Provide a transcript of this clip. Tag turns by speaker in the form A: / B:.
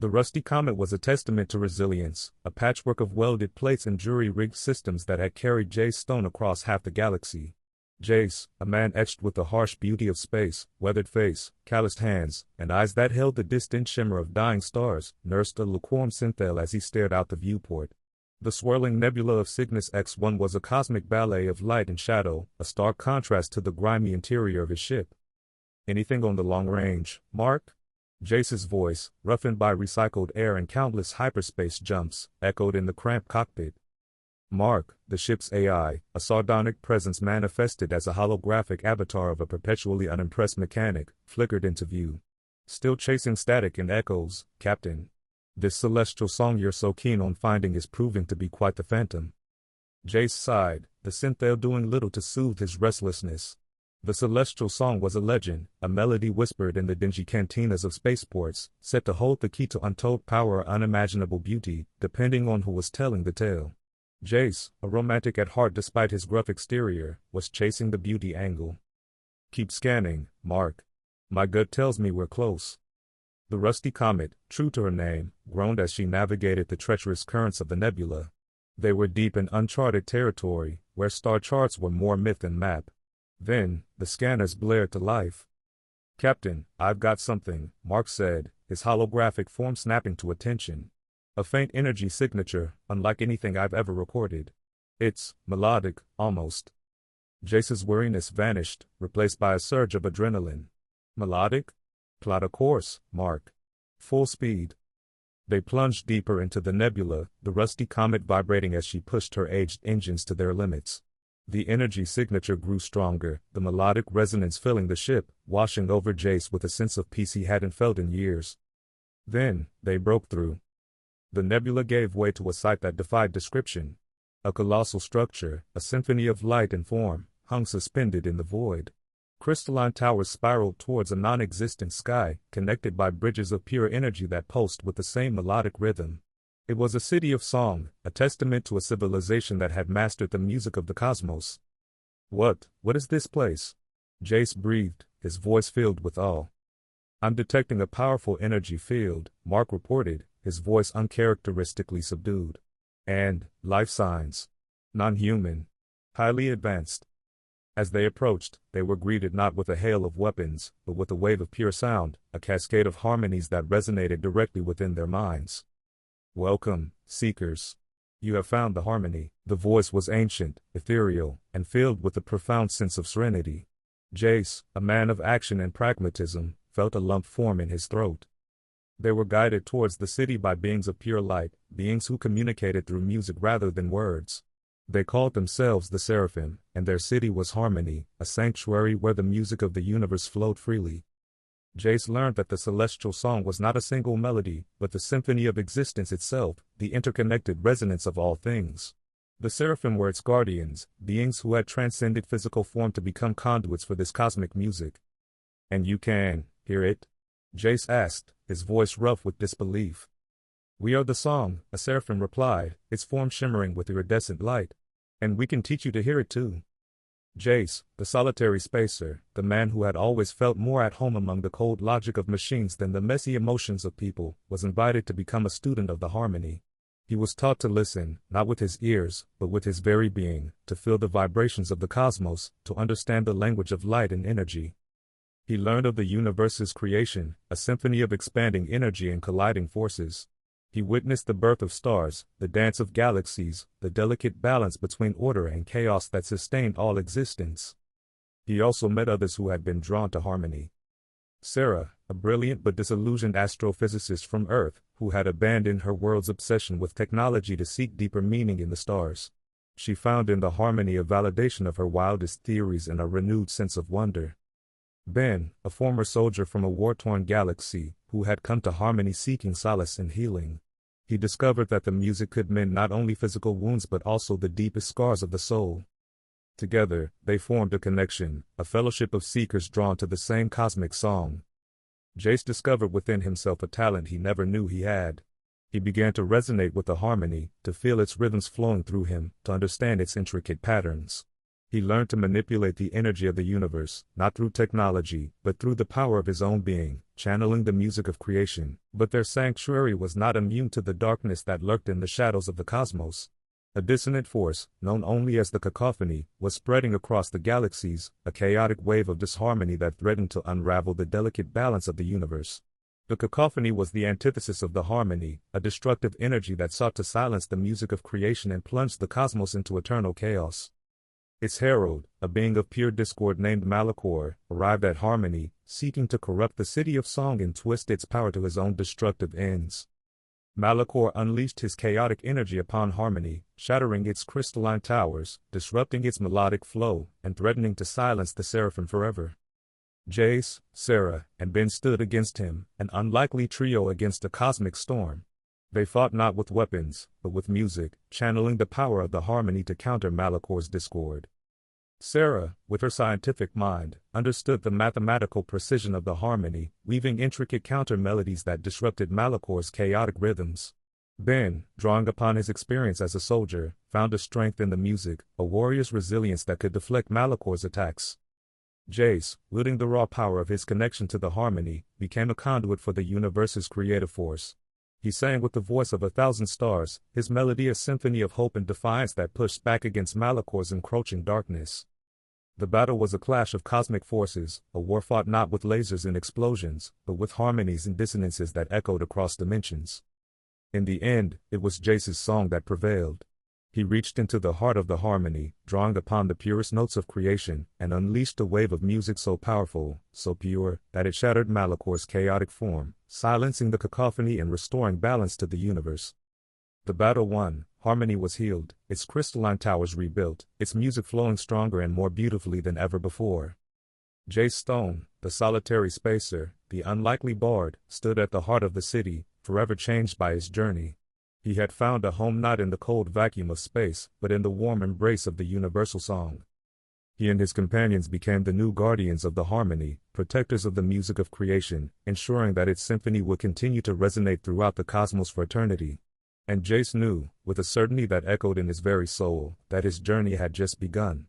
A: The rusty comet was a testament to resilience, a patchwork of welded plates and jury-rigged systems that had carried Jace Stone across half the galaxy. Jace, a man etched with the harsh beauty of space, weathered face, calloused hands, and eyes that held the distant shimmer of dying stars, nursed a lukewarm synthel as he stared out the viewport. The swirling nebula of Cygnus X1 was a cosmic ballet of light and shadow, a stark contrast to the grimy interior of his ship. "Anything on the long range, Mark?" Jace's voice, roughened by recycled air and countless hyperspace jumps, echoed in the cramped cockpit. Mark, the ship's AI, a sardonic presence manifested as a holographic avatar of a perpetually unimpressed mechanic, flickered into view. "Still chasing static and echoes, Captain. This celestial song you're so keen on finding is proving to be quite the phantom." Jace sighed, the synthel doing little to soothe his restlessness. The celestial song was a legend, a melody whispered in the dingy cantinas of spaceports, said to hold the key to untold power or unimaginable beauty, depending on who was telling the tale. Jace, a romantic at heart despite his gruff exterior, was chasing the beauty angle. "Keep scanning, Mark. My gut tells me we're close." The rusty comet, true to her name, groaned as she navigated the treacherous currents of the nebula. They were deep in uncharted territory, where star charts were more myth than map. Then, the scanners blared to life. "Captain, I've got something," Mark said, his holographic form snapping to attention. "A faint energy signature, unlike anything I've ever recorded. It's melodic, almost." Jace's weariness vanished, replaced by a surge of adrenaline. "Melodic? Plot a course, Mark. Full speed." They plunged deeper into the nebula, the rusty comet vibrating as she pushed her aged engines to their limits. The energy signature grew stronger, the melodic resonance filling the ship, washing over Jace with a sense of peace he hadn't felt in years. Then, they broke through. The nebula gave way to a sight that defied description. A colossal structure, a symphony of light and form, hung suspended in the void. Crystalline towers spiraled towards a non-existent sky, connected by bridges of pure energy that pulsed with the same melodic rhythm. It was a city of song, a testament to a civilization that had mastered the music of the cosmos. What is this place?" Jace breathed, his voice filled with awe. "I'm detecting a powerful energy field," Mark reported, his voice uncharacteristically subdued. "And life signs. Non-human. Highly advanced." As they approached, they were greeted not with a hail of weapons, but with a wave of pure sound, a cascade of harmonies that resonated directly within their minds. "Welcome, seekers. You have found the harmony." The voice was ancient, ethereal, and filled with a profound sense of serenity. Jace, a man of action and pragmatism, felt a lump form in his throat. They were guided towards the city by beings of pure light, beings who communicated through music rather than words. They called themselves the Seraphim, and their city was harmony, a sanctuary where the music of the universe flowed freely. Jace learned that the celestial song was not a single melody, but the symphony of existence itself, the interconnected resonance of all things. The Seraphim were its guardians, beings who had transcended physical form to become conduits for this cosmic music. "And you can hear it?" Jace asked, his voice rough with disbelief. "We are the song," a Seraphim replied, its form shimmering with iridescent light. "And we can teach you to hear it too." Jace, the solitary spacer, the man who had always felt more at home among the cold logic of machines than the messy emotions of people, was invited to become a student of the harmony. He was taught to listen, not with his ears, but with his very being, to feel the vibrations of the cosmos, to understand the language of light and energy. He learned of the universe's creation, a symphony of expanding energy and colliding forces. He witnessed the birth of stars, the dance of galaxies, the delicate balance between order and chaos that sustained all existence. He also met others who had been drawn to harmony. Sarah, a brilliant but disillusioned astrophysicist from Earth, who had abandoned her world's obsession with technology to seek deeper meaning in the stars. She found in the harmony a validation of her wildest theories and a renewed sense of wonder. Ben, a former soldier from a war-torn galaxy, who had come to harmony seeking solace and healing. He discovered that the music could mend not only physical wounds but also the deepest scars of the soul. Together, they formed a connection, a fellowship of seekers drawn to the same cosmic song. Jace discovered within himself a talent he never knew he had. He began to resonate with the harmony, to feel its rhythms flowing through him, to understand its intricate patterns. He learned to manipulate the energy of the universe, not through technology, but through the power of his own being, channeling the music of creation. But their sanctuary was not immune to the darkness that lurked in the shadows of the cosmos. A dissonant force, known only as the cacophony, was spreading across the galaxies, a chaotic wave of disharmony that threatened to unravel the delicate balance of the universe. The cacophony was the antithesis of the harmony, a destructive energy that sought to silence the music of creation and plunge the cosmos into eternal chaos. Its herald, a being of pure discord named Malachor, arrived at harmony, seeking to corrupt the city of song and twist its power to his own destructive ends. Malachor unleashed his chaotic energy upon harmony, shattering its crystalline towers, disrupting its melodic flow, and threatening to silence the seraphim forever. Jace, Sarah, and Ben stood against him, an unlikely trio against a cosmic storm. They fought not with weapons, but with music, channeling the power of the harmony to counter Malachor's discord. Sarah, with her scientific mind, understood the mathematical precision of the harmony, weaving intricate counter-melodies that disrupted Malachor's chaotic rhythms. Ben, drawing upon his experience as a soldier, found a strength in the music, a warrior's resilience that could deflect Malachor's attacks. Jace, wielding the raw power of his connection to the harmony, became a conduit for the universe's creative force. He sang with the voice of 1,000 stars, his melody a symphony of hope and defiance that pushed back against Malachor's encroaching darkness. The battle was a clash of cosmic forces, a war fought not with lasers and explosions, but with harmonies and dissonances that echoed across dimensions. In the end, it was Jace's song that prevailed. He reached into the heart of the harmony, drawing upon the purest notes of creation, and unleashed a wave of music so powerful, so pure, that it shattered Malachor's chaotic form, silencing the cacophony and restoring balance to the universe. The battle won, harmony was healed, its crystalline towers rebuilt, its music flowing stronger and more beautifully than ever before. Jace Stone, the solitary spacer, the unlikely bard, stood at the heart of the city, forever changed by his journey. He had found a home not in the cold vacuum of space, but in the warm embrace of the universal song. He and his companions became the new guardians of the harmony, protectors of the music of creation, ensuring that its symphony would continue to resonate throughout the cosmos for eternity. And Jace knew, with a certainty that echoed in his very soul, that his journey had just begun.